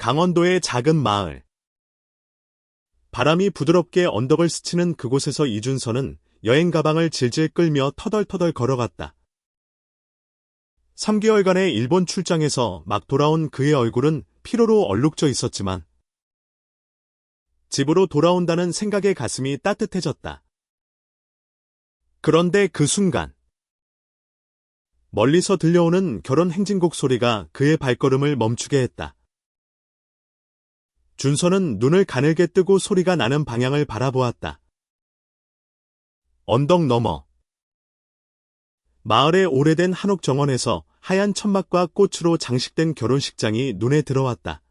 강원도의 작은 마을. 바람이 부드럽게 언덕을 스치는 그곳에서 이준서는 여행 가방을 질질 끌며 터덜터덜 걸어갔다. 3개월간의 일본 출장에서 막 돌아온 그의 얼굴은 피로로 얼룩져 있었지만 집으로 돌아온다는 생각에 가슴이 따뜻해졌다. 그런데 그 순간 멀리서 들려오는 결혼 행진곡 소리가 그의 발걸음을 멈추게 했다. 준서는 눈을 가늘게 뜨고 소리가 나는 방향을 바라보았다. 언덕 너머. 마을의 오래된 한옥 정원에서 하얀 천막과 꽃으로 장식된 결혼식장이 눈에 들어왔다.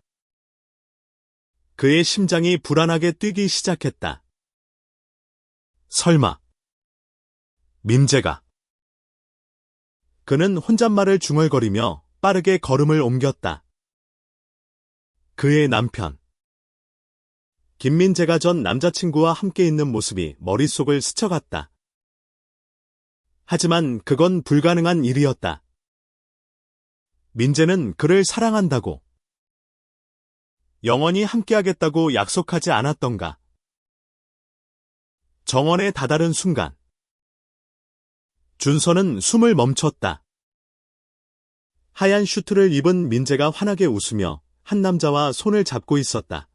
그의 심장이 불안하게 뛰기 시작했다. 설마 민재가. 그는 혼잣말을 중얼거리며 빠르게 걸음을 옮겼다. 그의 남편 김민재가 전 남자친구와 함께 있는 모습이 머릿속을 스쳐갔다. 하지만 그건 불가능한 일이었다. 민재는 그를 사랑한다고, 영원히 함께하겠다고 약속하지 않았던가. 정원에 다다른 순간 준서는 숨을 멈췄다. 하얀 슈트를 입은 민재가 환하게 웃으며 한 남자와 손을 잡고 있었다.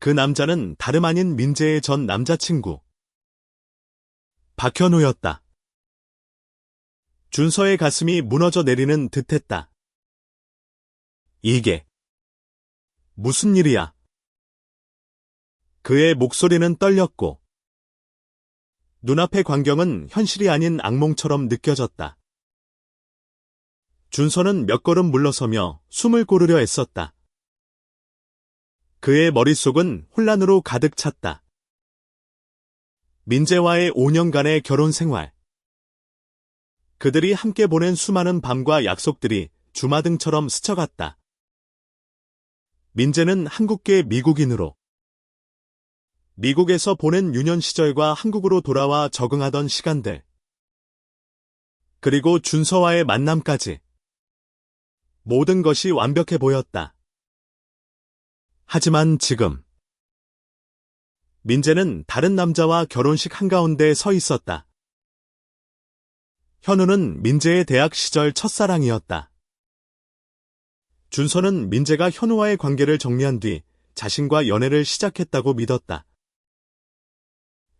그 남자는 다름 아닌 민재의 전 남자친구 박현우였다. 준서의 가슴이 무너져 내리는 듯했다. 이게 무슨 일이야? 그의 목소리는 떨렸고 눈앞의 광경은 현실이 아닌 악몽처럼 느껴졌다. 준서는 몇 걸음 물러서며 숨을 고르려 애썼다. 그의 머릿속은 혼란으로 가득 찼다. 민재와의 5년간의 결혼 생활. 그들이 함께 보낸 수많은 밤과 약속들이 주마등처럼 스쳐갔다. 민재는 한국계 미국인으로 미국에서 보낸 유년 시절과 한국으로 돌아와 적응하던 시간들. 그리고 준서와의 만남까지. 모든 것이 완벽해 보였다. 하지만 지금 민재는 다른 남자와 결혼식 한가운데 서 있었다. 현우는 민재의 대학 시절 첫사랑이었다. 준서는 민재가 현우와의 관계를 정리한 뒤 자신과 연애를 시작했다고 믿었다.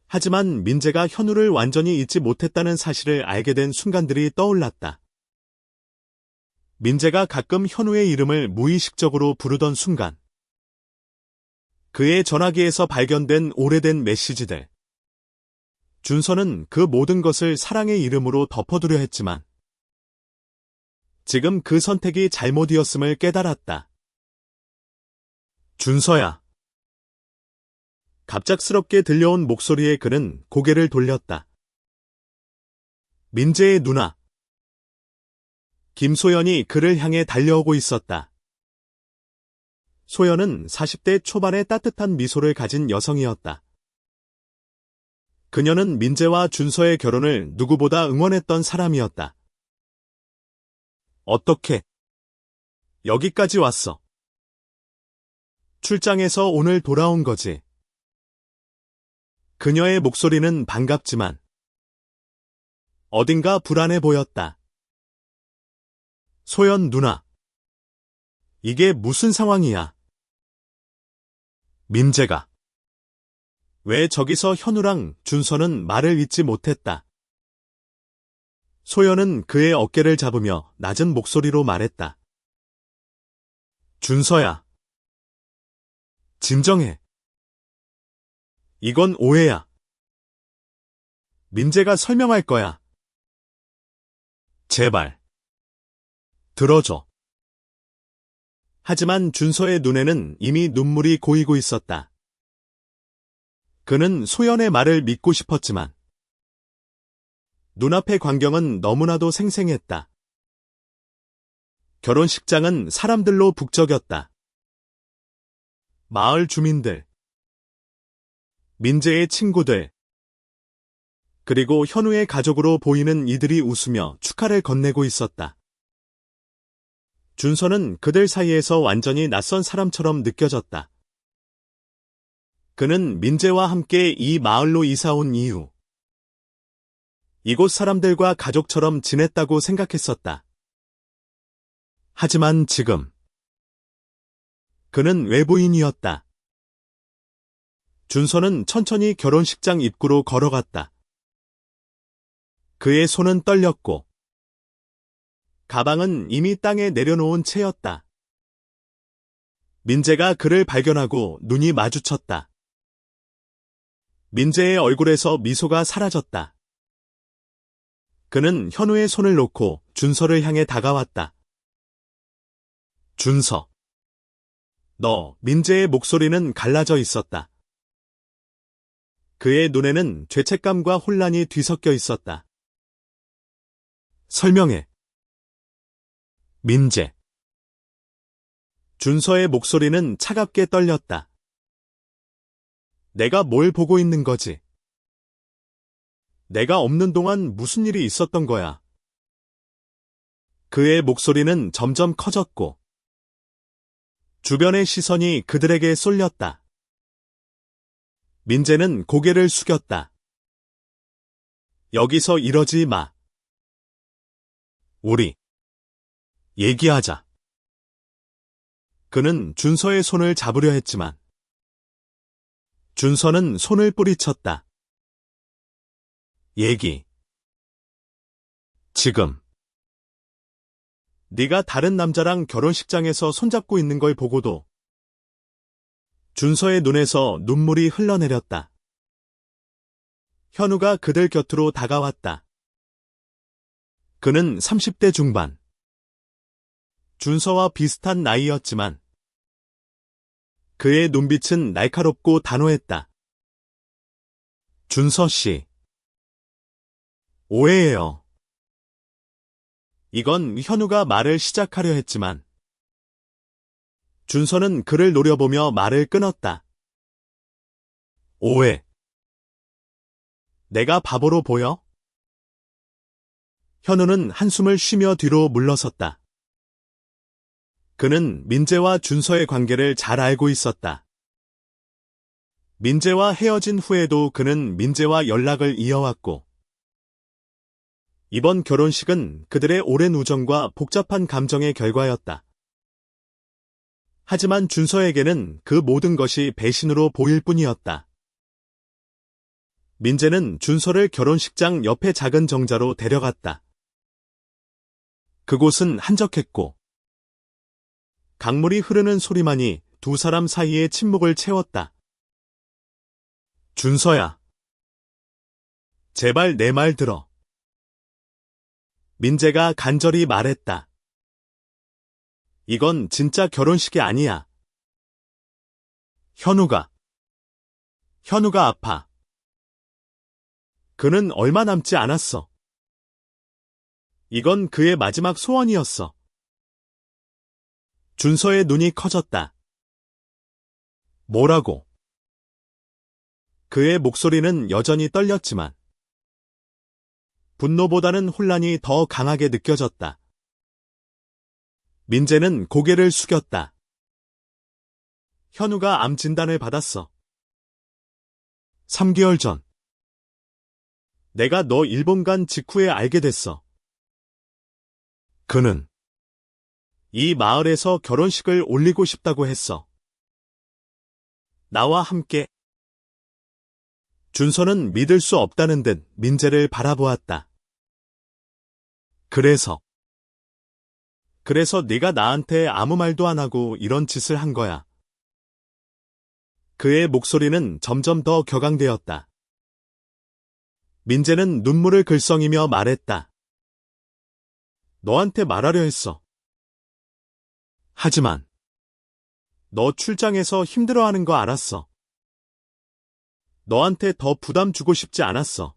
하지만 민재가 현우를 완전히 잊지 못했다는 사실을 알게 된 순간들이 떠올랐다. 민재가 가끔 현우의 이름을 무의식적으로 부르던 순간, 그의 전화기에서 발견된 오래된 메시지들. 준서는 그 모든 것을 사랑의 이름으로 덮어두려 했지만 지금 그 선택이 잘못이었음을 깨달았다. 준서야. 갑작스럽게 들려온 목소리에 그는 고개를 돌렸다. 민재의 누나. 김소연이 그를 향해 달려오고 있었다. 소연은 40대 초반의 따뜻한 미소를 가진 여성이었다. 그녀는 민재와 준서의 결혼을 누구보다 응원했던 사람이었다. 어떻게 여기까지 왔어? 출장에서 오늘 돌아온 거지. 그녀의 목소리는 반갑지만 어딘가 불안해 보였다. 소연 누나. 이게 무슨 상황이야? 민재가. 왜 저기서 현우랑 준서는 말을 잇지 못했다. 소연은 그의 어깨를 잡으며 낮은 목소리로 말했다. 준서야. 진정해. 이건 오해야. 민재가 설명할 거야. 제발. 들어줘. 하지만 준서의 눈에는 이미 눈물이 고이고 있었다. 그는 소연의 말을 믿고 싶었지만 눈앞의 광경은 너무나도 생생했다. 결혼식장은 사람들로 북적였다. 마을 주민들, 민재의 친구들, 그리고 현우의 가족으로 보이는 이들이 웃으며 축하를 건네고 있었다. 준서는 그들 사이에서 완전히 낯선 사람처럼 느껴졌다. 그는 민재와 함께 이 마을로 이사 온 이후 이곳 사람들과 가족처럼 지냈다고 생각했었다. 하지만 지금 그는 외부인이었다. 준서는 천천히 결혼식장 입구로 걸어갔다. 그의 손은 떨렸고 가방은 이미 땅에 내려놓은 채였다. 민재가 그를 발견하고 눈이 마주쳤다. 민재의 얼굴에서 미소가 사라졌다. 그는 현우의 손을 놓고 준서를 향해 다가왔다. 준서. 너, 민재의 목소리는 갈라져 있었다. 그의 눈에는 죄책감과 혼란이 뒤섞여 있었다. 설명해. 민재. 준서의 목소리는 차갑게 떨렸다. 내가 뭘 보고 있는 거지? 내가 없는 동안 무슨 일이 있었던 거야? 그의 목소리는 점점 커졌고 주변의 시선이 그들에게 쏠렸다. 민재는 고개를 숙였다. 여기서 이러지 마. 우리 얘기하자. 그는 준서의 손을 잡으려 했지만 준서는 손을 뿌리쳤다. 얘기. 지금. 네가 다른 남자랑 결혼식장에서 손잡고 있는 걸 보고도 준서의 눈에서 눈물이 흘러내렸다. 현우가 그들 곁으로 다가왔다. 그는 30대 중반. 준서와 비슷한 나이였지만 그의 눈빛은 날카롭고 단호했다. 준서 씨. 오해예요. 이건 현우가 말을 시작하려 했지만 준서는 그를 노려보며 말을 끊었다. 오해. 내가 바보로 보여? 현우는 한숨을 쉬며 뒤로 물러섰다. 그는 민재와 준서의 관계를 잘 알고 있었다. 민재와 헤어진 후에도 그는 민재와 연락을 이어왔고 이번 결혼식은 그들의 오랜 우정과 복잡한 감정의 결과였다. 하지만 준서에게는 그 모든 것이 배신으로 보일 뿐이었다. 민재는 준서를 결혼식장 옆의 작은 정자로 데려갔다. 그곳은 한적했고 강물이 흐르는 소리만이 두 사람 사이의 침묵을 채웠다. 준서야. 제발 내 말 들어. 민재가 간절히 말했다. 이건 진짜 결혼식이 아니야. 현우가 아파. 그는 얼마 남지 않았어. 이건 그의 마지막 소원이었어. 준서의 눈이 커졌다. 뭐라고? 그의 목소리는 여전히 떨렸지만 분노보다는 혼란이 더 강하게 느껴졌다. 민재는 고개를 숙였다. 현우가 암 진단을 받았어. 3개월 전. 내가 너 일본 간 직후에 알게 됐어. 그는 이 마을에서 결혼식을 올리고 싶다고 했어. 나와 함께. 준서는 믿을 수 없다는 듯 민재를 바라보았다. 그래서 네가 나한테 아무 말도 안 하고 이런 짓을 한 거야. 그의 목소리는 점점 더 격앙되었다. 민재는 눈물을 글썽이며 말했다. 너한테 말하려 했어. 하지만 너 출장에서 힘들어하는 거 알았어. 너한테 더 부담 주고 싶지 않았어.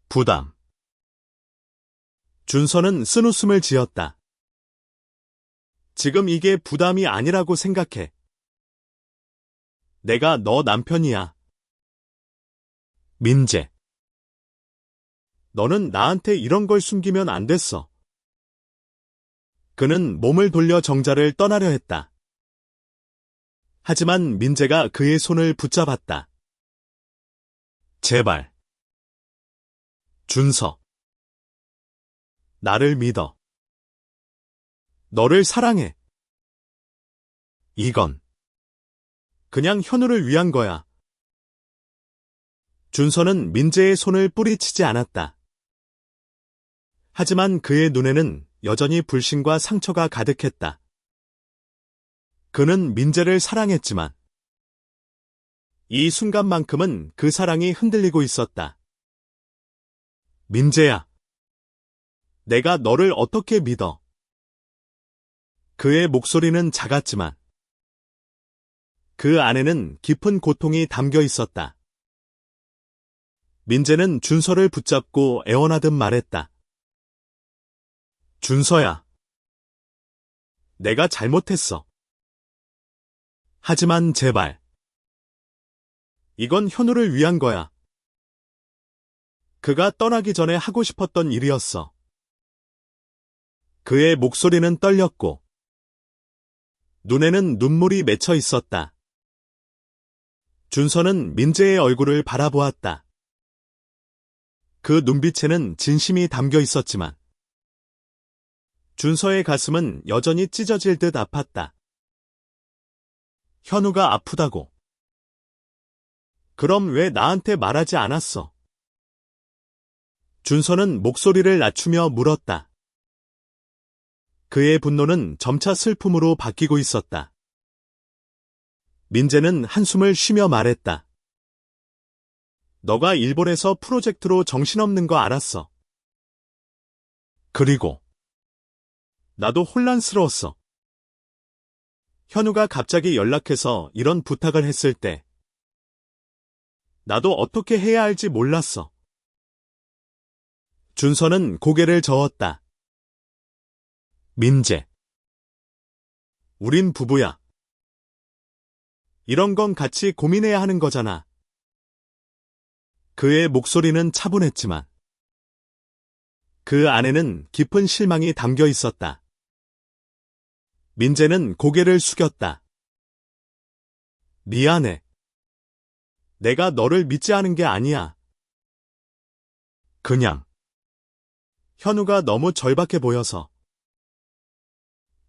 부담. 준서는 쓴웃음을 지었다. 지금 이게 부담이 아니라고 생각해. 내가 너 남편이야. 민재. 너는 나한테 이런 걸 숨기면 안 됐어. 그는 몸을 돌려 정자를 떠나려 했다. 하지만 민재가 그의 손을 붙잡았다. 제발. 준서. 나를 믿어. 너를 사랑해. 이건 그냥 현우를 위한 거야. 준서는 민재의 손을 뿌리치지 않았다. 하지만 그의 눈에는 여전히 불신과 상처가 가득했다. 그는 민재를 사랑했지만 이 순간만큼은 그 사랑이 흔들리고 있었다. 민재야, 내가 너를 어떻게 믿어? 그의 목소리는 작았지만 그 안에는 깊은 고통이 담겨 있었다. 민재는 준서를 붙잡고 애원하듯 말했다. 준서야, 내가 잘못했어. 하지만 제발. 이건 현우를 위한 거야. 그가 떠나기 전에 하고 싶었던 일이었어. 그의 목소리는 떨렸고 눈에는 눈물이 맺혀 있었다. 준서는 민재의 얼굴을 바라보았다. 그 눈빛에는 진심이 담겨 있었지만 준서의 가슴은 여전히 찢어질 듯 아팠다. 현우가 아프다고. 그럼 왜 나한테 말하지 않았어? 준서는 목소리를 낮추며 물었다. 그의 분노는 점차 슬픔으로 바뀌고 있었다. 민재는 한숨을 쉬며 말했다. 너가 일본에서 프로젝트로 정신없는 거 알았어. 그리고 나도 혼란스러웠어. 현우가 갑자기 연락해서 이런 부탁을 했을 때 나도 어떻게 해야 할지 몰랐어. 준서는 고개를 저었다. 민재. 우린 부부야. 이런 건 같이 고민해야 하는 거잖아. 그의 목소리는 차분했지만 그 안에는 깊은 실망이 담겨 있었다. 민재는 고개를 숙였다. 미안해. 내가 너를 믿지 않은 게 아니야. 그냥 현우가 너무 절박해 보여서.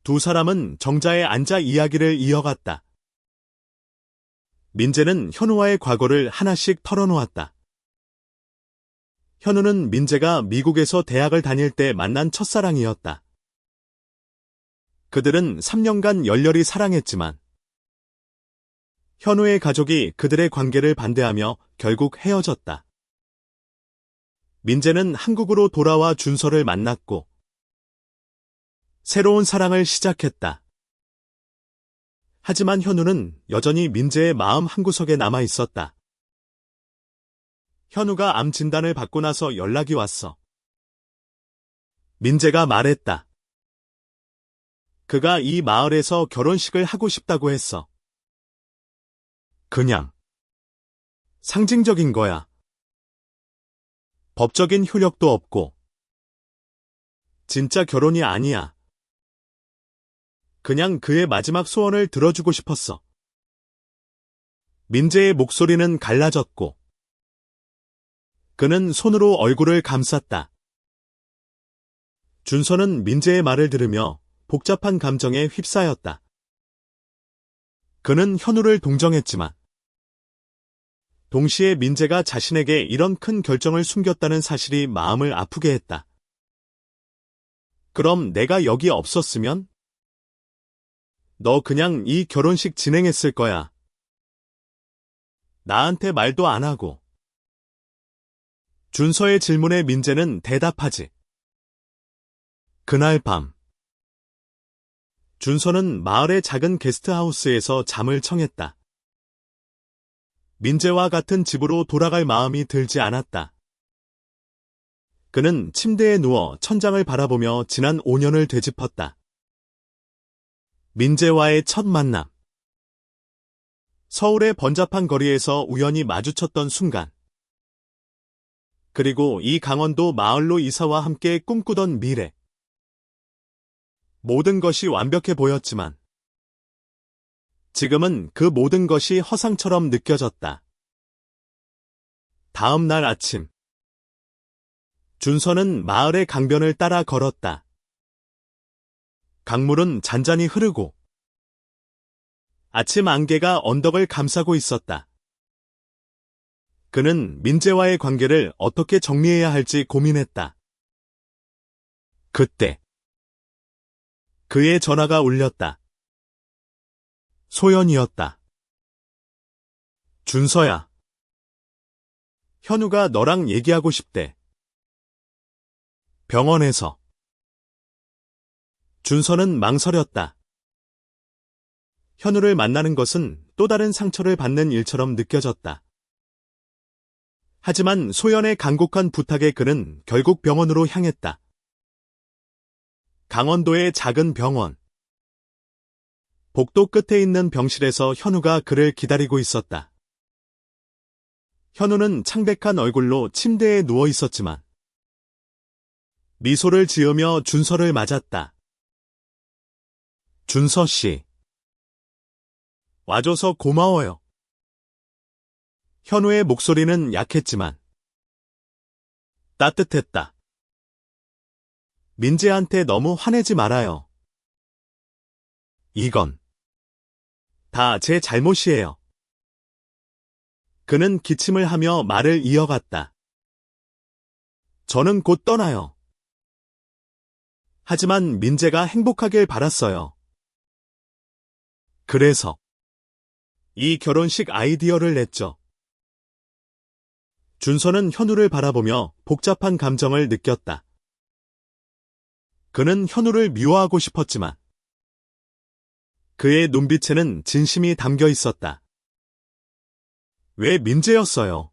두 사람은 정자에 앉아 이야기를 이어갔다. 민재는 현우와의 과거를 하나씩 털어놓았다. 현우는 민재가 미국에서 대학을 다닐 때 만난 첫사랑이었다. 그들은 3년간 열렬히 사랑했지만 현우의 가족이 그들의 관계를 반대하며 결국 헤어졌다. 민재는 한국으로 돌아와 준서를 만났고 새로운 사랑을 시작했다. 하지만 현우는 여전히 민재의 마음 한구석에 남아 있었다. 현우가 암 진단을 받고 나서 연락이 왔어. 민재가 말했다. 그가 이 마을에서 결혼식을 하고 싶다고 했어. 그냥 상징적인 거야. 법적인 효력도 없고 진짜 결혼이 아니야. 그냥 그의 마지막 소원을 들어주고 싶었어. 민재의 목소리는 갈라졌고 그는 손으로 얼굴을 감쌌다. 준서는 민재의 말을 들으며 복잡한 감정에 휩싸였다. 그는 현우를 동정했지만 동시에 민재가 자신에게 이런 큰 결정을 숨겼다는 사실이 마음을 아프게 했다. 그럼 내가 여기 없었으면? 너 그냥 이 결혼식 진행했을 거야. 나한테 말도 안 하고. 준서의 질문에 민재는 대답하지. 그날 밤 준서는 마을의 작은 게스트하우스에서 잠을 청했다. 민재와 같은 집으로 돌아갈 마음이 들지 않았다. 그는 침대에 누워 천장을 바라보며 지난 5년을 되짚었다. 민재와의 첫 만남. 서울의 번잡한 거리에서 우연히 마주쳤던 순간. 그리고 이 강원도 마을로 이사와 함께 꿈꾸던 미래. 모든 것이 완벽해 보였지만 지금은 그 모든 것이 허상처럼 느껴졌다. 다음 날 아침, 준서는 마을의 강변을 따라 걸었다. 강물은 잔잔히 흐르고 아침 안개가 언덕을 감싸고 있었다. 그는 민재와의 관계를 어떻게 정리해야 할지 고민했다. 그때 그의 전화가 울렸다. 소연이었다. 준서야. 현우가 너랑 얘기하고 싶대. 병원에서. 준서는 망설였다. 현우를 만나는 것은 또 다른 상처를 받는 일처럼 느껴졌다. 하지만 소연의 간곡한 부탁에 그는 결국 병원으로 향했다. 강원도의 작은 병원. 복도 끝에 있는 병실에서 현우가 그를 기다리고 있었다. 현우는 창백한 얼굴로 침대에 누워 있었지만 미소를 지으며 준서를 맞았다. 준서 씨. 와줘서 고마워요. 현우의 목소리는 약했지만 따뜻했다. 민재한테 너무 화내지 말아요. 이건 다 제 잘못이에요. 그는 기침을 하며 말을 이어갔다. 저는 곧 떠나요. 하지만 민재가 행복하길 바랐어요. 그래서 이 결혼식 아이디어를 냈죠. 준서는 현우를 바라보며 복잡한 감정을 느꼈다. 그는 현우를 미워하고 싶었지만 그의 눈빛에는 진심이 담겨 있었다. 왜 민재였어요?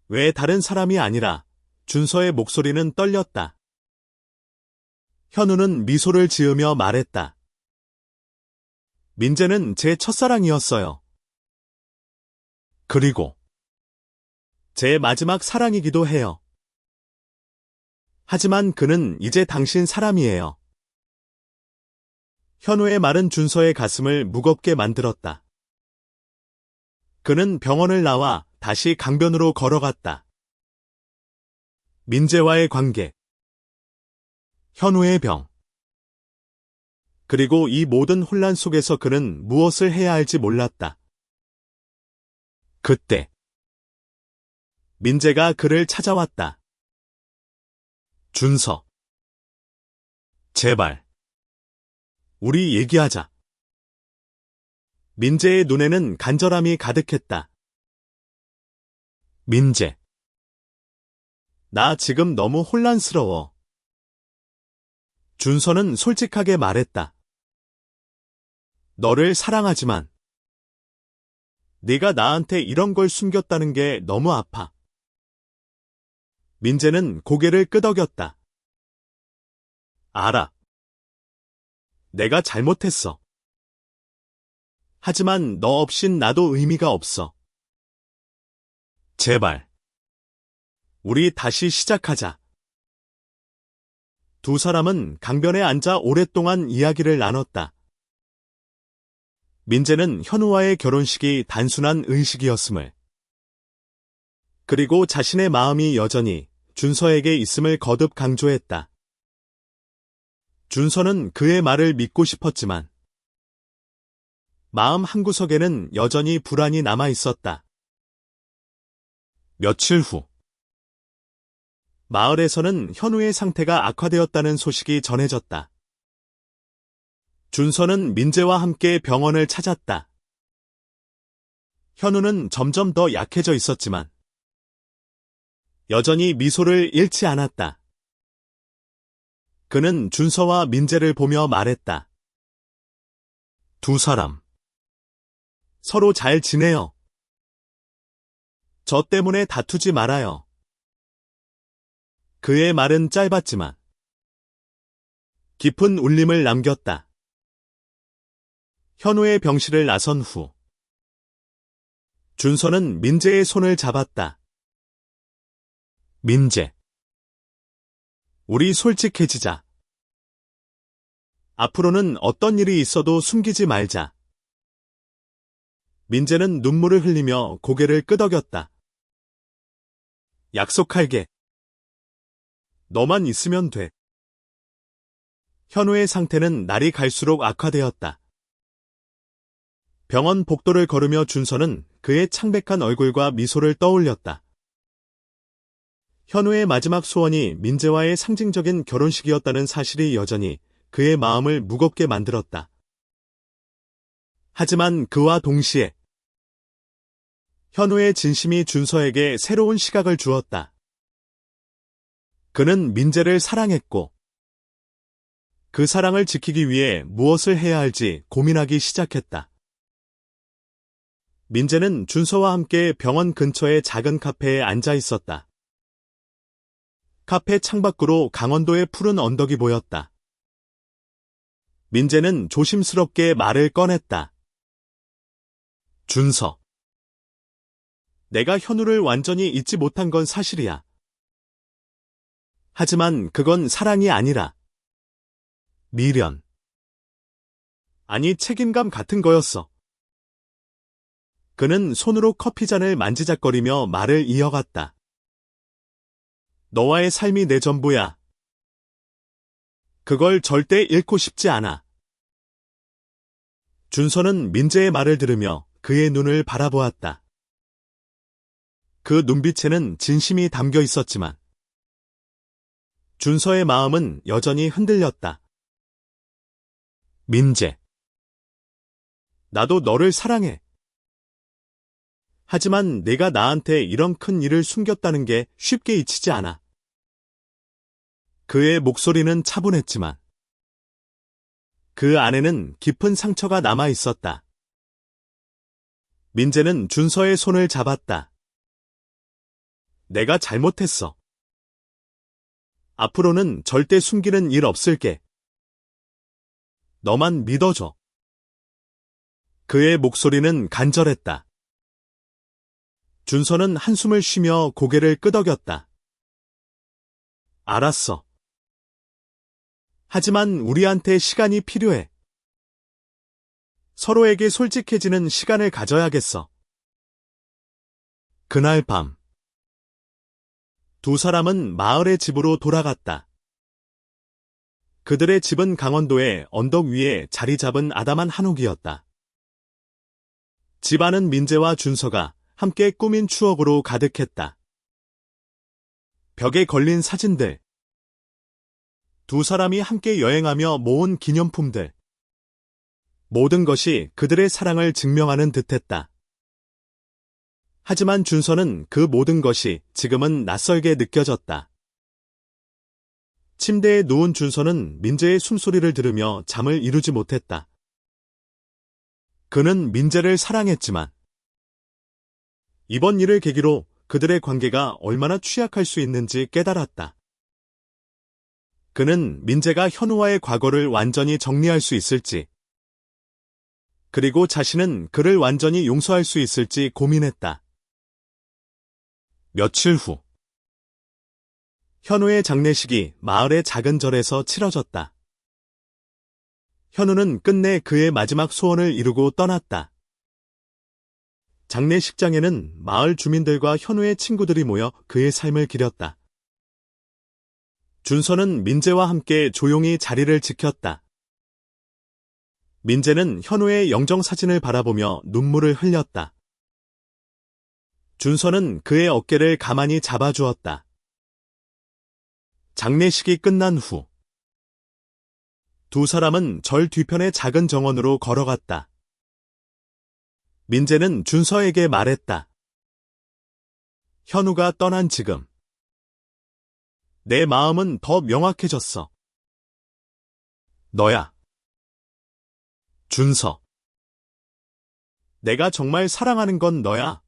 왜 다른 사람이 아니라? 준서의 목소리는 떨렸다. 현우는 미소를 지으며 말했다. 민재는 제 첫사랑이었어요. 그리고 제 마지막 사랑이기도 해요. 하지만 그는 이제 당신 사람이에요. 현우의 말은 준서의 가슴을 무겁게 만들었다. 그는 병원을 나와 다시 강변으로 걸어갔다. 민재와의 관계, 현우의 병, 그리고 이 모든 혼란 속에서 그는 무엇을 해야 할지 몰랐다. 그때 민재가 그를 찾아왔다. 준서. 제발. 우리 얘기하자. 민재의 눈에는 간절함이 가득했다. 민재. 나 지금 너무 혼란스러워. 준서는 솔직하게 말했다. 너를 사랑하지만 네가 나한테 이런 걸 숨겼다는 게 너무 아파. 민재는 고개를 끄덕였다. 알아. 내가 잘못했어. 하지만 너 없인 나도 의미가 없어. 제발. 우리 다시 시작하자. 두 사람은 강변에 앉아 오랫동안 이야기를 나눴다. 민재는 현우와의 결혼식이 단순한 의식이었음을, 그리고 자신의 마음이 여전히 준서에게 있음을 거듭 강조했다. 준서는 그의 말을 믿고 싶었지만 마음 한구석에는 여전히 불안이 남아 있었다. 며칠 후 마을에서는 현우의 상태가 악화되었다는 소식이 전해졌다. 준서는 민재와 함께 병원을 찾았다. 현우는 점점 더 약해져 있었지만 여전히 미소를 잃지 않았다. 그는 준서와 민재를 보며 말했다. 두 사람 서로 잘 지내요. 저 때문에 다투지 말아요. 그의 말은 짧았지만 깊은 울림을 남겼다. 현우의 병실을 나선 후 준서는 민재의 손을 잡았다. 민재. 우리 솔직해지자. 앞으로는 어떤 일이 있어도 숨기지 말자. 민재는 눈물을 흘리며 고개를 끄덕였다. 약속할게. 너만 있으면 돼. 현우의 상태는 날이 갈수록 악화되었다. 병원 복도를 걸으며 준서는 그의 창백한 얼굴과 미소를 떠올렸다. 현우의 마지막 소원이 민재와의 상징적인 결혼식이었다는 사실이 여전히 그의 마음을 무겁게 만들었다. 하지만 그와 동시에 현우의 진심이 준서에게 새로운 시각을 주었다. 그는 민재를 사랑했고 그 사랑을 지키기 위해 무엇을 해야 할지 고민하기 시작했다. 민재는 준서와 함께 병원 근처의 작은 카페에 앉아 있었다. 카페 창밖으로 강원도의 푸른 언덕이 보였다. 민재는 조심스럽게 말을 꺼냈다. 준서. 내가 현우를 완전히 잊지 못한 건 사실이야. 하지만 그건 사랑이 아니라 미련. 아니 책임감 같은 거였어. 그는 손으로 커피잔을 만지작거리며 말을 이어갔다. 너와의 삶이 내 전부야. 그걸 절대 잃고 싶지 않아. 준서는 민재의 말을 들으며 그의 눈을 바라보았다. 그 눈빛에는 진심이 담겨 있었지만 준서의 마음은 여전히 흔들렸다. 민재. 나도 너를 사랑해. 하지만 내가 나한테 이런 큰 일을 숨겼다는 게 쉽게 잊히지 않아. 그의 목소리는 차분했지만 그 안에는 깊은 상처가 남아 있었다. 민재는 준서의 손을 잡았다. 내가 잘못했어. 앞으로는 절대 숨기는 일 없을게. 너만 믿어줘. 그의 목소리는 간절했다. 준서는 한숨을 쉬며 고개를 끄덕였다. 알았어. 하지만 우리한테 시간이 필요해. 서로에게 솔직해지는 시간을 가져야겠어. 그날 밤. 두 사람은 마을의 집으로 돌아갔다. 그들의 집은 강원도의 언덕 위에 자리 잡은 아담한 한옥이었다. 집 안은 민재와 준서가 함께 꾸민 추억으로 가득했다. 벽에 걸린 사진들, 두 사람이 함께 여행하며 모은 기념품들, 모든 것이 그들의 사랑을 증명하는 듯했다. 하지만 준서는 그 모든 것이 지금은 낯설게 느껴졌다. 침대에 누운 준서는 민재의 숨소리를 들으며 잠을 이루지 못했다. 그는 민재를 사랑했지만 이번 일을 계기로 그들의 관계가 얼마나 취약할 수 있는지 깨달았다. 그는 민재가 현우와의 과거를 완전히 정리할 수 있을지, 그리고 자신은 그를 완전히 용서할 수 있을지 고민했다. 며칠 후, 현우의 장례식이 마을의 작은 절에서 치러졌다. 현우는 끝내 그의 마지막 소원을 이루고 떠났다. 장례식장에는 마을 주민들과 현우의 친구들이 모여 그의 삶을 기렸다. 준서는 민재와 함께 조용히 자리를 지켰다. 민재는 현우의 영정사진을 바라보며 눈물을 흘렸다. 준서는 그의 어깨를 가만히 잡아주었다. 장례식이 끝난 후, 두 사람은 절 뒤편의 작은 정원으로 걸어갔다. 민재는 준서에게 말했다. 현우가 떠난 지금, 내 마음은 더 명확해졌어. 너야. 준서. 내가 정말 사랑하는 건 너야.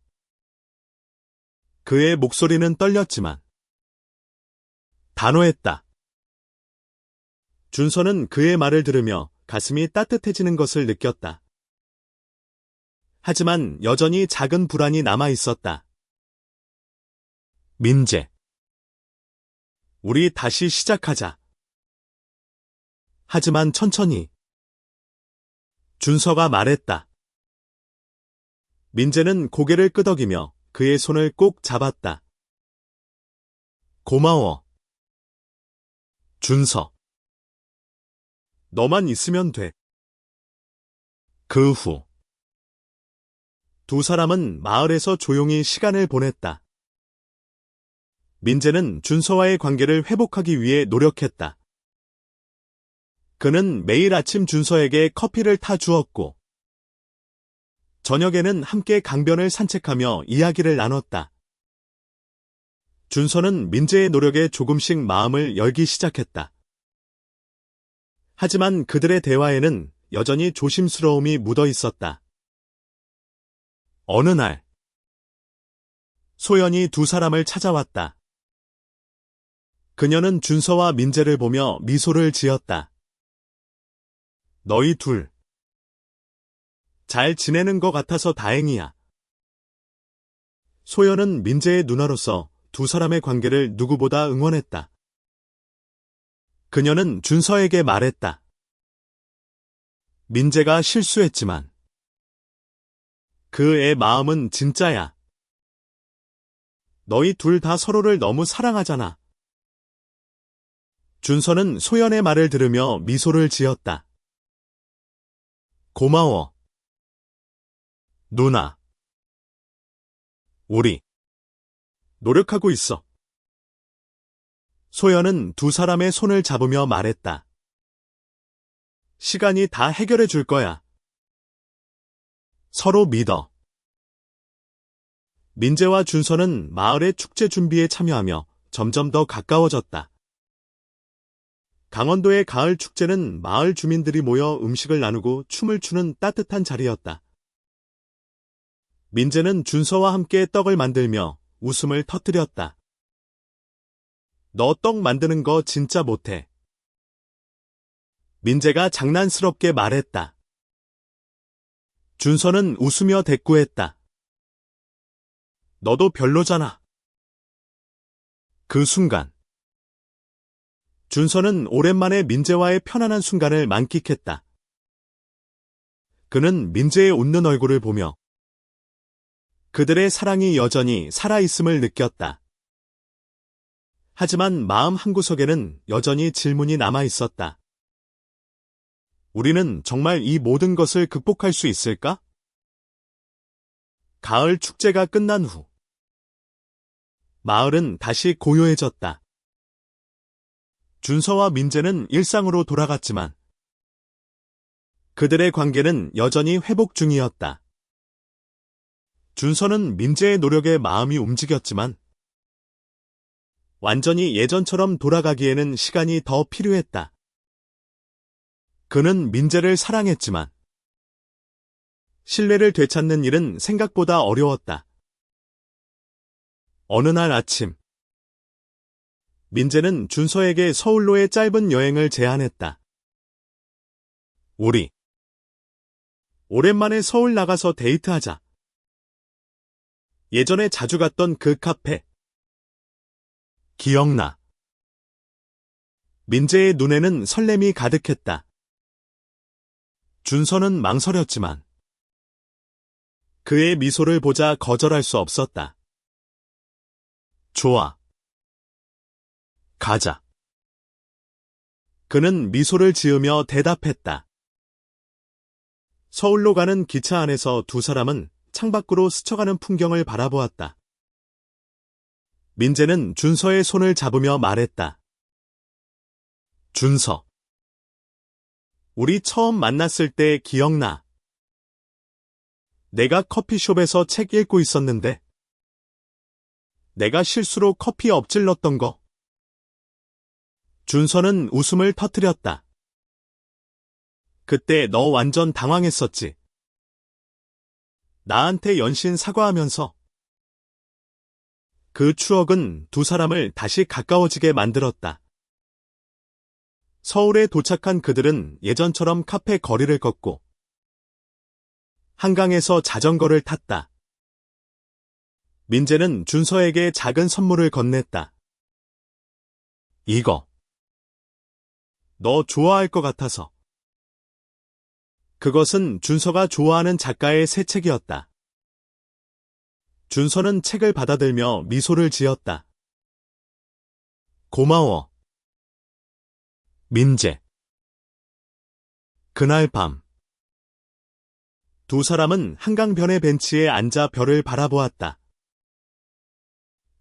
그의 목소리는 떨렸지만 단호했다. 준서는 그의 말을 들으며 가슴이 따뜻해지는 것을 느꼈다. 하지만 여전히 작은 불안이 남아 있었다. 민재. 우리 다시 시작하자. 하지만 천천히. 준서가 말했다. 민재는 고개를 끄덕이며 그의 손을 꼭 잡았다. 고마워. 준서. 너만 있으면 돼. 그 후. 두 사람은 마을에서 조용히 시간을 보냈다. 민재는 준서와의 관계를 회복하기 위해 노력했다. 그는 매일 아침 준서에게 커피를 타주었고, 저녁에는 함께 강변을 산책하며 이야기를 나눴다. 준서는 민재의 노력에 조금씩 마음을 열기 시작했다. 하지만 그들의 대화에는 여전히 조심스러움이 묻어 있었다. 어느 날, 소연이 두 사람을 찾아왔다. 그녀는 준서와 민재를 보며 미소를 지었다. 너희 둘, 잘 지내는 것 같아서 다행이야. 소연은 민재의 누나로서 두 사람의 관계를 누구보다 응원했다. 그녀는 준서에게 말했다. 민재가 실수했지만 그 애 마음은 진짜야. 너희 둘 다 서로를 너무 사랑하잖아. 준서는 소연의 말을 들으며 미소를 지었다. 고마워. 누나. 우리 노력하고 있어. 소연은 두 사람의 손을 잡으며 말했다. 시간이 다 해결해 줄 거야. 서로 믿어. 민재와 준서는 마을의 축제 준비에 참여하며 점점 더 가까워졌다. 강원도의 가을 축제는 마을 주민들이 모여 음식을 나누고 춤을 추는 따뜻한 자리였다. 민재는 준서와 함께 떡을 만들며 웃음을 터뜨렸다. 너 떡 만드는 거 진짜 못해. 민재가 장난스럽게 말했다. 준서는 웃으며 대꾸했다. 너도 별로잖아. 그 순간, 준서는 오랜만에 민재와의 편안한 순간을 만끽했다. 그는 민재의 웃는 얼굴을 보며 그들의 사랑이 여전히 살아있음을 느꼈다. 하지만 마음 한구석에는 여전히 질문이 남아 있었다. 우리는 정말 이 모든 것을 극복할 수 있을까? 가을 축제가 끝난 후, 마을은 다시 고요해졌다. 준서와 민재는 일상으로 돌아갔지만, 그들의 관계는 여전히 회복 중이었다. 준서는 민재의 노력에 마음이 움직였지만, 완전히 예전처럼 돌아가기에는 시간이 더 필요했다. 그는 민재를 사랑했지만, 신뢰를 되찾는 일은 생각보다 어려웠다. 어느 날 아침, 민재는 준서에게 서울로의 짧은 여행을 제안했다. 우리 오랜만에 서울 나가서 데이트하자. 예전에 자주 갔던 그 카페. 기억나. 민재의 눈에는 설렘이 가득했다. 준서는 망설였지만 그의 미소를 보자 거절할 수 없었다. 좋아. 가자. 그는 미소를 지으며 대답했다. 서울로 가는 기차 안에서 두 사람은 창밖으로 스쳐가는 풍경을 바라보았다. 민재는 준서의 손을 잡으며 말했다. 준서. 우리 처음 만났을 때 기억나. 내가 커피숍에서 책 읽고 있었는데 내가 실수로 커피 엎질렀던 거. 준서는 웃음을 터뜨렸다. 그때 너 완전 당황했었지. 나한테 연신 사과하면서. 그 추억은 두 사람을 다시 가까워지게 만들었다. 서울에 도착한 그들은 예전처럼 카페 거리를 걷고 한강에서 자전거를 탔다. 민재는 준서에게 작은 선물을 건넸다. 이거. 너 좋아할 것 같아서. 그것은 준서가 좋아하는 작가의 새 책이었다. 준서는 책을 받아들며 미소를 지었다. 고마워. 민재. 그날 밤. 두 사람은 한강변의 벤치에 앉아 별을 바라보았다.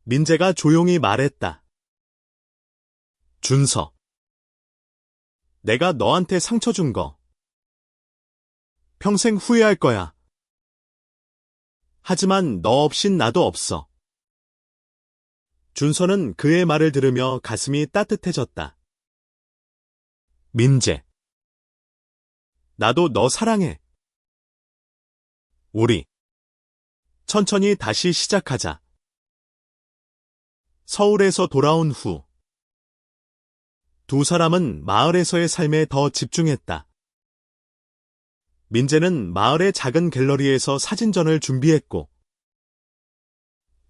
민재가 조용히 말했다. 준서. 내가 너한테 상처 준 거. 평생 후회할 거야. 하지만 너 없인 나도 없어. 준서는 그의 말을 들으며 가슴이 따뜻해졌다. 민재. 나도 너 사랑해. 우리. 천천히 다시 시작하자. 서울에서 돌아온 후. 두 사람은 마을에서의 삶에 더 집중했다. 민재는 마을의 작은 갤러리에서 사진전을 준비했고,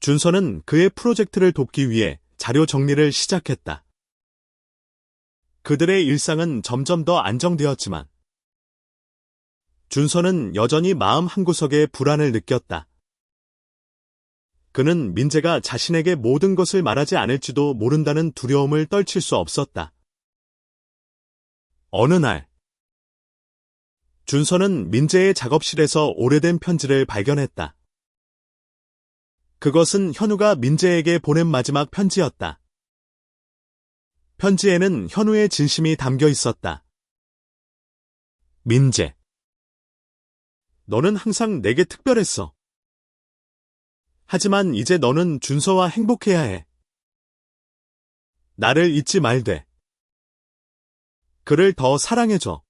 준서는 그의 프로젝트를 돕기 위해 자료 정리를 시작했다. 그들의 일상은 점점 더 안정되었지만, 준서는 여전히 마음 한구석에 불안을 느꼈다. 그는 민재가 자신에게 모든 것을 말하지 않을지도 모른다는 두려움을 떨칠 수 없었다. 어느 날, 준서는 민재의 작업실에서 오래된 편지를 발견했다. 그것은 현우가 민재에게 보낸 마지막 편지였다. 편지에는 현우의 진심이 담겨 있었다. 민재. 너는 항상 내게 특별했어. 하지만 이제 너는 준서와 행복해야 해. 나를 잊지 말되. 그를 더 사랑해줘.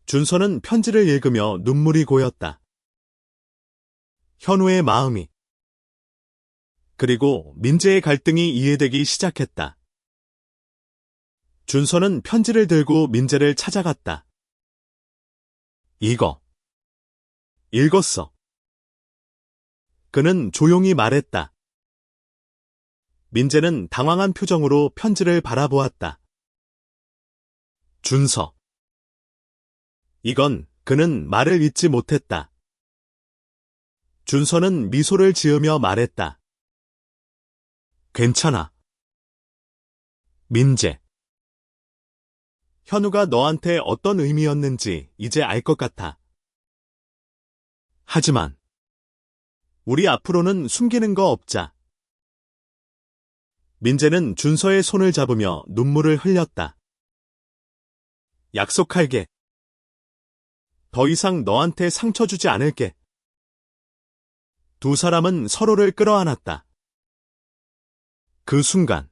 준서는 편지를 읽으며 눈물이 고였다. 현우의 마음이. 그리고 민재의 갈등이 이해되기 시작했다. 준서는 편지를 들고 민재를 찾아갔다. 이거. 읽었어. 그는 조용히 말했다. 민재는 당황한 표정으로 편지를 바라보았다. 준서. 이건 그는 말을 잇지 못했다. 준서는 미소를 지으며 말했다. 괜찮아. 민재. 현우가 너한테 어떤 의미였는지 이제 알 것 같아. 하지만 우리 앞으로는 숨기는 거 없자. 민재는 준서의 손을 잡으며 눈물을 흘렸다. 약속할게. 더 이상 너한테 상처 주지 않을게. 두 사람은 서로를 끌어안았다. 그 순간,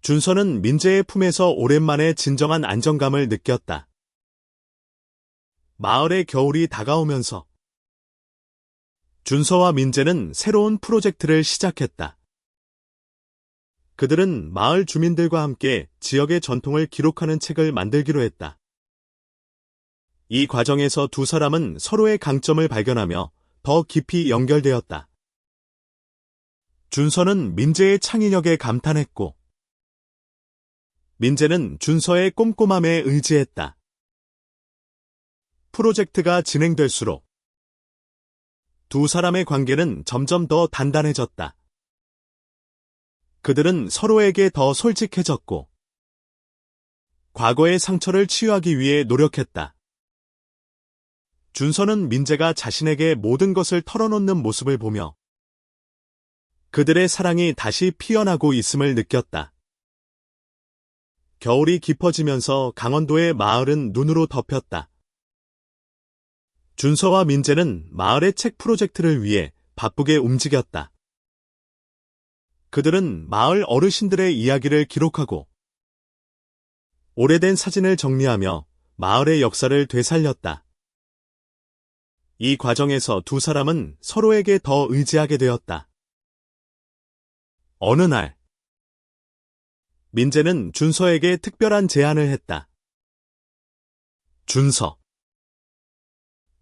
준서는 민재의 품에서 오랜만에 진정한 안정감을 느꼈다. 마을의 겨울이 다가오면서 준서와 민재는 새로운 프로젝트를 시작했다. 그들은 마을 주민들과 함께 지역의 전통을 기록하는 책을 만들기로 했다. 이 과정에서 두 사람은 서로의 강점을 발견하며 더 깊이 연결되었다. 준서는 민재의 창의력에 감탄했고, 민재는 준서의 꼼꼼함에 의지했다. 프로젝트가 진행될수록 두 사람의 관계는 점점 더 단단해졌다. 그들은 서로에게 더 솔직해졌고, 과거의 상처를 치유하기 위해 노력했다. 준서는 민재가 자신에게 모든 것을 털어놓는 모습을 보며 그들의 사랑이 다시 피어나고 있음을 느꼈다. 겨울이 깊어지면서 강원도의 마을은 눈으로 덮였다. 준서와 민재는 마을의 책 프로젝트를 위해 바쁘게 움직였다. 그들은 마을 어르신들의 이야기를 기록하고 오래된 사진을 정리하며 마을의 역사를 되살렸다. 이 과정에서 두 사람은 서로에게 더 의지하게 되었다. 어느 날, 민재는 준서에게 특별한 제안을 했다. 준서.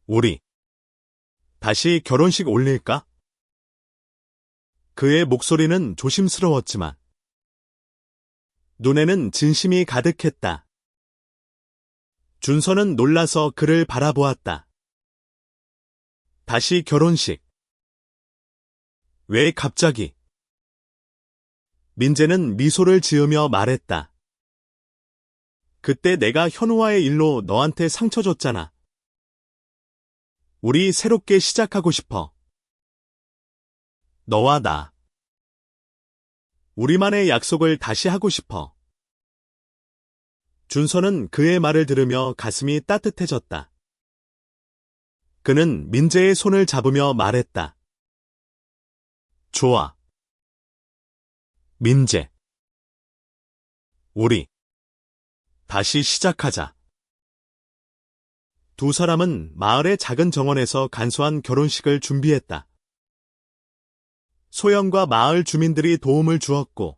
우리 다시 결혼식 올릴까? 그의 목소리는 조심스러웠지만 눈에는 진심이 가득했다. 준서는 놀라서 그를 바라보았다. 다시 결혼식. 왜 갑자기? 민재는 미소를 지으며 말했다. 그때 내가 현우와의 일로 너한테 상처 줬잖아. 우리 새롭게 시작하고 싶어. 너와 나. 우리만의 약속을 다시 하고 싶어. 준서는 그의 말을 들으며 가슴이 따뜻해졌다. 그는 민재의 손을 잡으며 말했다. 좋아. 민재. 우리 다시 시작하자. 두 사람은 마을의 작은 정원에서 간소한 결혼식을 준비했다. 소영과 마을 주민들이 도움을 주었고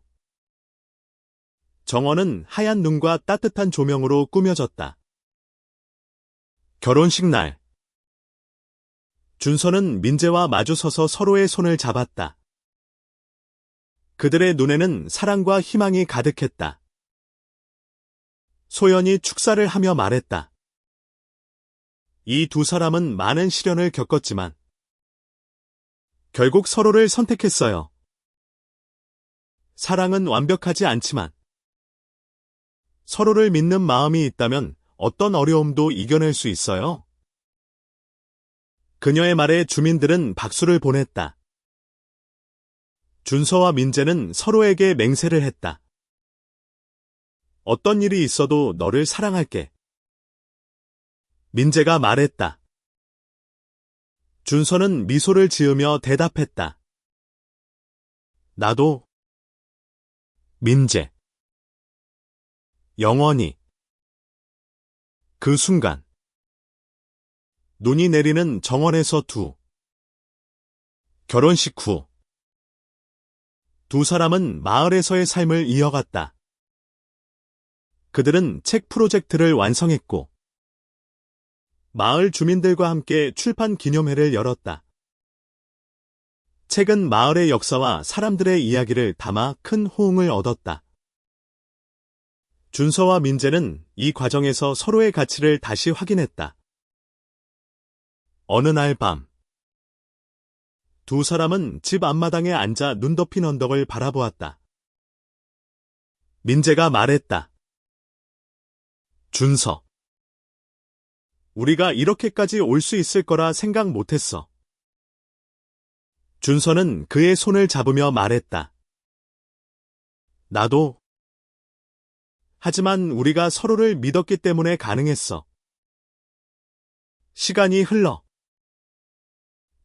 정원은 하얀 눈과 따뜻한 조명으로 꾸며졌다. 결혼식 날 준서는 민재와 마주서서 서로의 손을 잡았다. 그들의 눈에는 사랑과 희망이 가득했다. 소연이 축사를 하며 말했다. 이 두 사람은 많은 시련을 겪었지만 결국 서로를 선택했어요. 사랑은 완벽하지 않지만 서로를 믿는 마음이 있다면 어떤 어려움도 이겨낼 수 있어요. 그녀의 말에 주민들은 박수를 보냈다. 준서와 민재는 서로에게 맹세를 했다. 어떤 일이 있어도 너를 사랑할게. 민재가 말했다. 준서는 미소를 지으며 대답했다. 나도. 민재. 영원히. 그 순간 눈이 내리는 정원에서 결혼식 후 두 사람은 마을에서의 삶을 이어갔다. 그들은 책 프로젝트를 완성했고 마을 주민들과 함께 출판 기념회를 열었다. 책은 마을의 역사와 사람들의 이야기를 담아 큰 호응을 얻었다. 준서와 민재는 이 과정에서 서로의 가치를 다시 확인했다. 어느 날 밤, 두 사람은 집 앞마당에 앉아 눈 덮인 언덕을 바라보았다. 민재가 말했다. 준서. 우리가 이렇게까지 올 수 있을 거라 생각 못했어. 준서는 그의 손을 잡으며 말했다. 나도. 하지만 우리가 서로를 믿었기 때문에 가능했어. 시간이 흘러.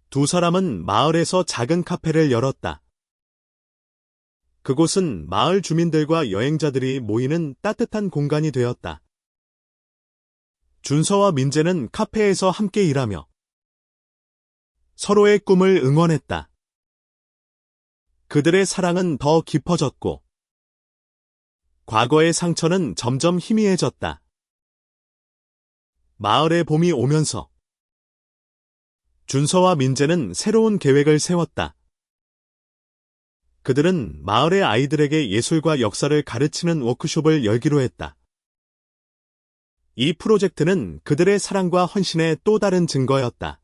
두 사람은 마을에서 작은 카페를 열었다. 그곳은 마을 주민들과 여행자들이 모이는 따뜻한 공간이 되었다. 준서와 민재는 카페에서 함께 일하며 서로의 꿈을 응원했다. 그들의 사랑은 더 깊어졌고 과거의 상처는 점점 희미해졌다. 마을의 봄이 오면서 준서와 민재는 새로운 계획을 세웠다. 그들은 마을의 아이들에게 예술과 역사를 가르치는 워크숍을 열기로 했다. 이 프로젝트는 그들의 사랑과 헌신의 또 다른 증거였다.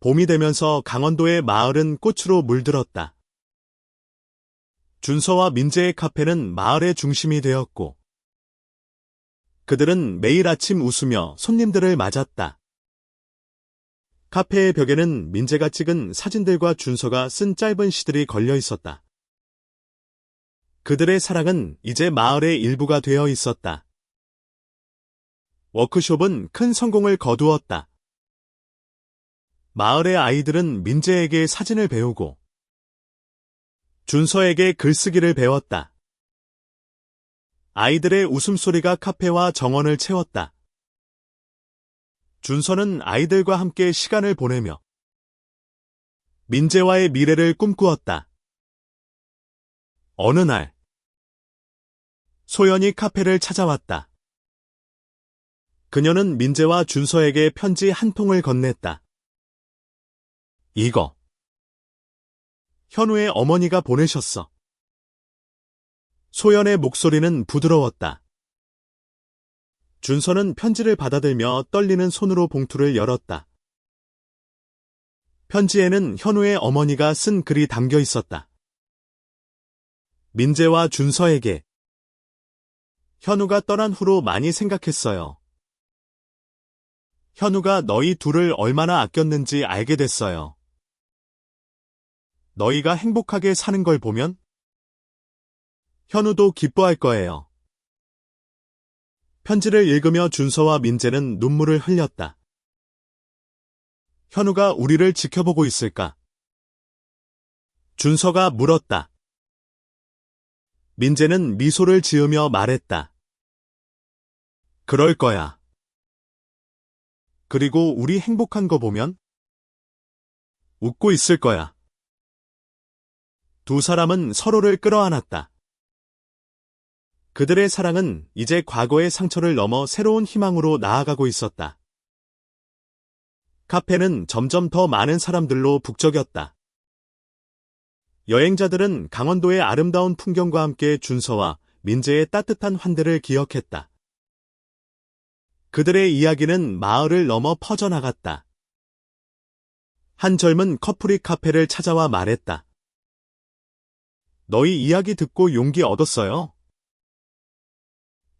봄이 되면서 강원도의 마을은 꽃으로 물들었다. 준서와 민재의 카페는 마을의 중심이 되었고 그들은 매일 아침 웃으며 손님들을 맞았다. 카페의 벽에는 민재가 찍은 사진들과 준서가 쓴 짧은 시들이 걸려 있었다. 그들의 사랑은 이제 마을의 일부가 되어 있었다. 워크숍은 큰 성공을 거두었다. 마을의 아이들은 민재에게 사진을 배우고 준서에게 글쓰기를 배웠다. 아이들의 웃음소리가 카페와 정원을 채웠다. 준서는 아이들과 함께 시간을 보내며 민재와의 미래를 꿈꾸었다. 어느 날 소연이 카페를 찾아왔다. 그녀는 민재와 준서에게 편지 한 통을 건넸다. 이거 현우의 어머니가 보내셨어. 소연의 목소리는 부드러웠다. 준서는 편지를 받아들며 떨리는 손으로 봉투를 열었다. 편지에는 현우의 어머니가 쓴 글이 담겨 있었다. 민재와 준서에게. 현우가 떠난 후로 많이 생각했어요. 현우가 너희 둘을 얼마나 아꼈는지 알게 됐어요. 너희가 행복하게 사는 걸 보면 현우도 기뻐할 거예요. 편지를 읽으며 준서와 민재는 눈물을 흘렸다. 현우가 우리를 지켜보고 있을까? 준서가 물었다. 민재는 미소를 지으며 말했다. 그럴 거야. 그리고 우리 행복한 거 보면 웃고 있을 거야. 두 사람은 서로를 끌어안았다. 그들의 사랑은 이제 과거의 상처를 넘어 새로운 희망으로 나아가고 있었다. 카페는 점점 더 많은 사람들로 북적였다. 여행자들은 강원도의 아름다운 풍경과 함께 준서와 민재의 따뜻한 환대를 기억했다. 그들의 이야기는 마을을 넘어 퍼져나갔다. 한 젊은 커플이 카페를 찾아와 말했다. 너희 이야기 듣고 용기 얻었어요.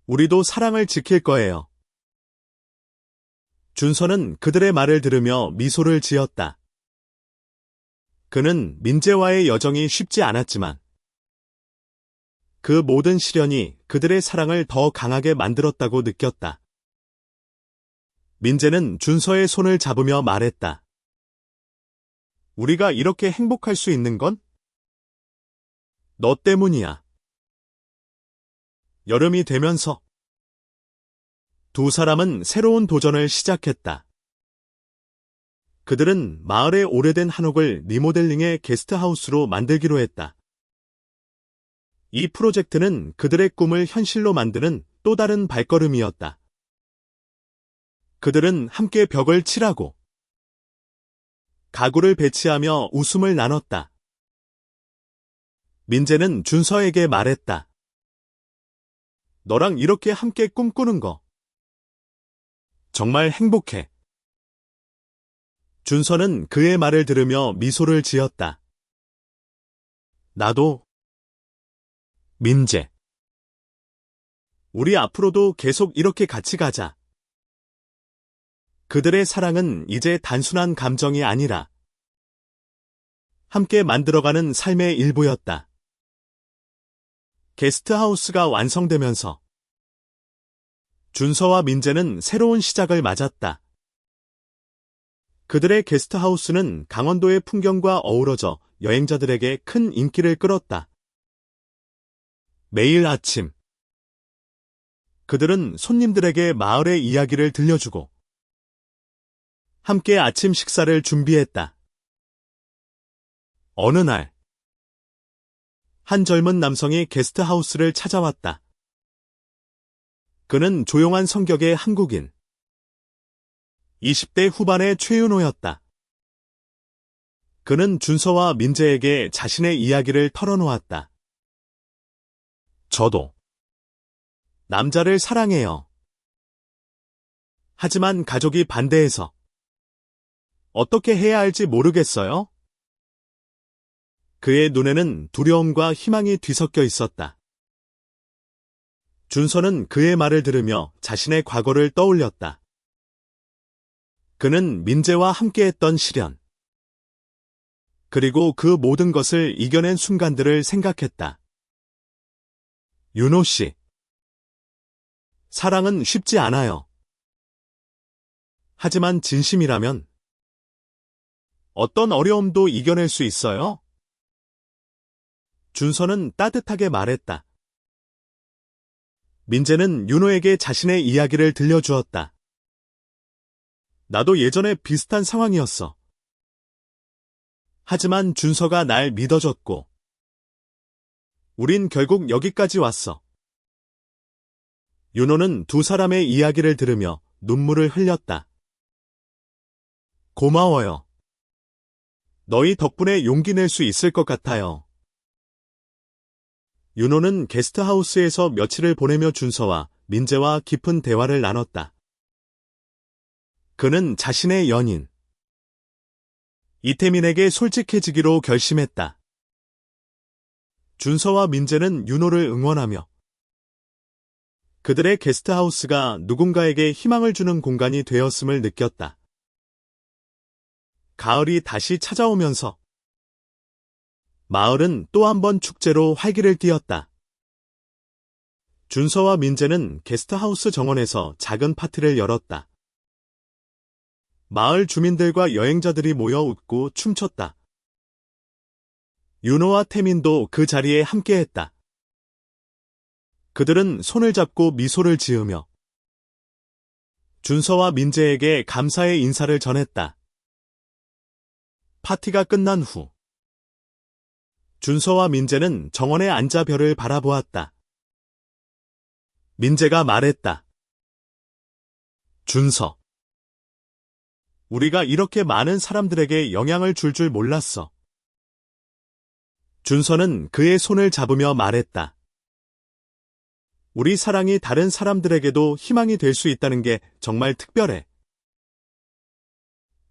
우리도 사랑을 지킬 거예요. 준서는 그들의 말을 들으며 미소를 지었다. 그는 민재와의 여정이 쉽지 않았지만 그 모든 시련이 그들의 사랑을 더 강하게 만들었다고 느꼈다. 민재는 준서의 손을 잡으며 말했다. 우리가 이렇게 행복할 수 있는 건 너 때문이야. 여름이 되면서 두 사람은 새로운 도전을 시작했다. 그들은 마을의 오래된 한옥을 리모델링의 게스트하우스로 만들기로 했다. 이 프로젝트는 그들의 꿈을 현실로 만드는 또 다른 발걸음이었다. 그들은 함께 벽을 칠하고 가구를 배치하며 웃음을 나눴다. 민재는 준서에게 말했다. 너랑 이렇게 함께 꿈꾸는 거 정말 행복해. 준서는 그의 말을 들으며 미소를 지었다. 나도. 민재. 우리 앞으로도 계속 이렇게 같이 가자. 그들의 사랑은 이제 단순한 감정이 아니라 함께 만들어가는 삶의 일부였다. 게스트하우스가 완성되면서 준서와 민재는 새로운 시작을 맞았다. 그들의 게스트하우스는 강원도의 풍경과 어우러져 여행자들에게 큰 인기를 끌었다. 매일 아침 그들은 손님들에게 마을의 이야기를 들려주고 함께 아침 식사를 준비했다. 어느 날 한 젊은 남성이 게스트하우스를 찾아왔다. 그는 조용한 성격의 한국인. 20대 후반의 최윤호였다. 그는 준서와 민재에게 자신의 이야기를 털어놓았다. 저도 남자를 사랑해요. 하지만 가족이 반대해서 어떻게 해야 할지 모르겠어요. 그의 눈에는 두려움과 희망이 뒤섞여 있었다. 준서는 그의 말을 들으며 자신의 과거를 떠올렸다. 그는 민재와 함께했던 시련, 그리고 그 모든 것을 이겨낸 순간들을 생각했다. 윤호 씨, 사랑은 쉽지 않아요. 하지만 진심이라면 어떤 어려움도 이겨낼 수 있어요. 준서는 따뜻하게 말했다. 민재는 윤호에게 자신의 이야기를 들려주었다. 나도 예전에 비슷한 상황이었어. 하지만 준서가 날 믿어줬고, 우린 결국 여기까지 왔어. 윤호는 두 사람의 이야기를 들으며 눈물을 흘렸다. 고마워요. 너희 덕분에 용기 낼 수 있을 것 같아요. 윤호는 게스트하우스에서 며칠을 보내며 준서와 민재와 깊은 대화를 나눴다. 그는 자신의 연인 이태민에게 솔직해지기로 결심했다. 준서와 민재는 윤호를 응원하며 그들의 게스트하우스가 누군가에게 희망을 주는 공간이 되었음을 느꼈다. 가을이 다시 찾아오면서 마을은 또 한 번 축제로 활기를 띠었다. 준서와 민재는 게스트하우스 정원에서 작은 파티를 열었다. 마을 주민들과 여행자들이 모여 웃고 춤췄다. 윤호와 태민도 그 자리에 함께했다. 그들은 손을 잡고 미소를 지으며 준서와 민재에게 감사의 인사를 전했다. 파티가 끝난 후 준서와 민재는 정원에 앉아 별을 바라보았다. 민재가 말했다. 준서, 우리가 이렇게 많은 사람들에게 영향을 줄 몰랐어. 준서는 그의 손을 잡으며 말했다. 우리 사랑이 다른 사람들에게도 희망이 될 수 있다는 게 정말 특별해.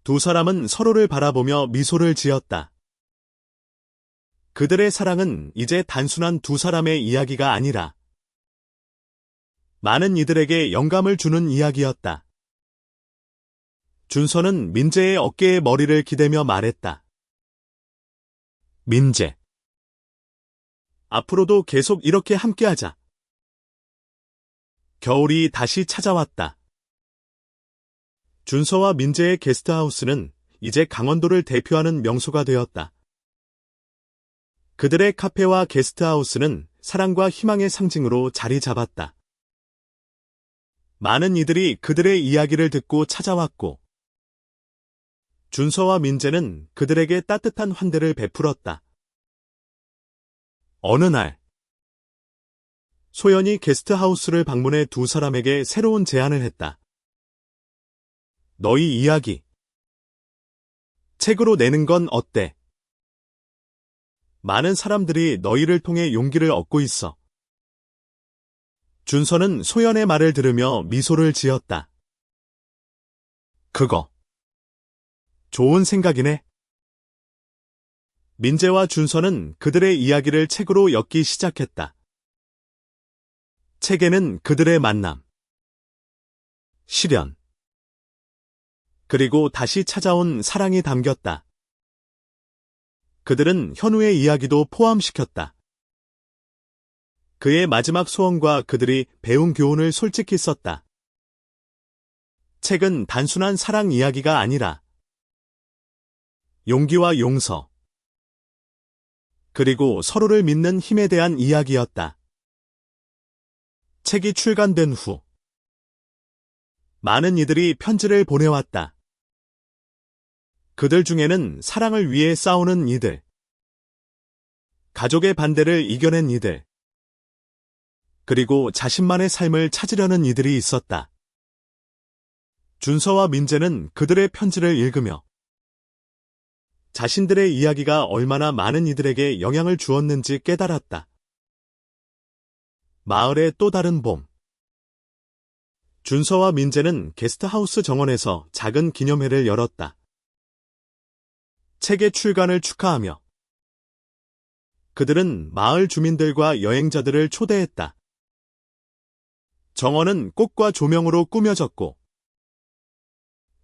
두 사람은 서로를 바라보며 미소를 지었다. 그들의 사랑은 이제 단순한 두 사람의 이야기가 아니라 많은 이들에게 영감을 주는 이야기였다. 준서는 민재의 어깨에 머리를 기대며 말했다. 민재, 앞으로도 계속 이렇게 함께하자. 겨울이 다시 찾아왔다. 준서와 민재의 게스트하우스는 이제 강원도를 대표하는 명소가 되었다. 그들의 카페와 게스트하우스는 사랑과 희망의 상징으로 자리 잡았다. 많은 이들이 그들의 이야기를 듣고 찾아왔고, 준서와 민재는 그들에게 따뜻한 환대를 베풀었다. 어느 날, 소연이 게스트하우스를 방문해 두 사람에게 새로운 제안을 했다. 너희 이야기, 책으로 내는 건 어때? 많은 사람들이 너희를 통해 용기를 얻고 있어. 준서는 소연의 말을 들으며 미소를 지었다. 그거 좋은 생각이네. 민재와 준서는 그들의 이야기를 책으로 엮기 시작했다. 책에는 그들의 만남, 시련, 그리고 다시 찾아온 사랑이 담겼다. 그들은 현우의 이야기도 포함시켰다. 그의 마지막 소원과 그들이 배운 교훈을 솔직히 썼다. 책은 단순한 사랑 이야기가 아니라 용기와 용서, 그리고 서로를 믿는 힘에 대한 이야기였다. 책이 출간된 후 많은 이들이 편지를 보내왔다. 그들 중에는 사랑을 위해 싸우는 이들, 가족의 반대를 이겨낸 이들, 그리고 자신만의 삶을 찾으려는 이들이 있었다. 준서와 민재는 그들의 편지를 읽으며 자신들의 이야기가 얼마나 많은 이들에게 영향을 주었는지 깨달았다. 마을의 또 다른 봄. 준서와 민재는 게스트하우스 정원에서 작은 기념회를 열었다. 책의 출간을 축하하며 그들은 마을 주민들과 여행자들을 초대했다. 정원은 꽃과 조명으로 꾸며졌고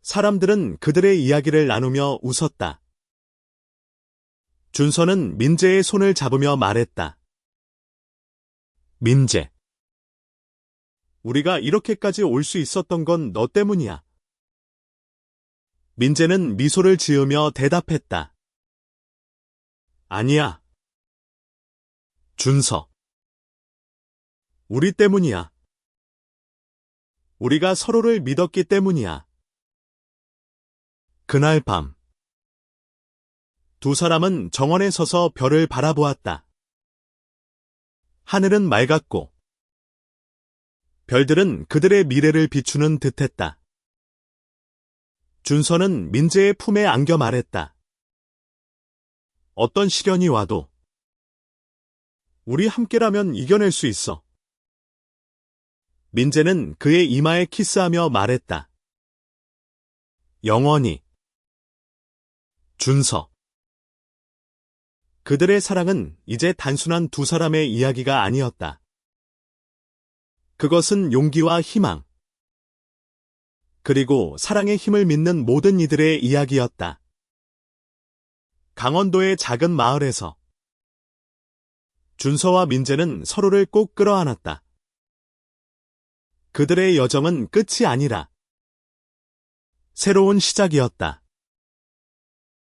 사람들은 그들의 이야기를 나누며 웃었다. 준서는 민재의 손을 잡으며 말했다. 민재, 우리가 이렇게까지 올 수 있었던 건 너 때문이야. 민재는 미소를 지으며 대답했다. 아니야. 준서, 우리 때문이야. 우리가 서로를 믿었기 때문이야. 그날 밤, 두 사람은 정원에 서서 별을 바라보았다. 하늘은 맑았고, 별들은 그들의 미래를 비추는 듯했다. 준서는 민재의 품에 안겨 말했다. 어떤 시련이 와도 우리 함께라면 이겨낼 수 있어. 민재는 그의 이마에 키스하며 말했다. 영원히. 준서. 그들의 사랑은 이제 단순한 두 사람의 이야기가 아니었다. 그것은 용기와 희망, 그리고 사랑의 힘을 믿는 모든 이들의 이야기였다. 강원도의 작은 마을에서 준서와 민재는 서로를 꼭 끌어안았다. 그들의 여정은 끝이 아니라 새로운 시작이었다.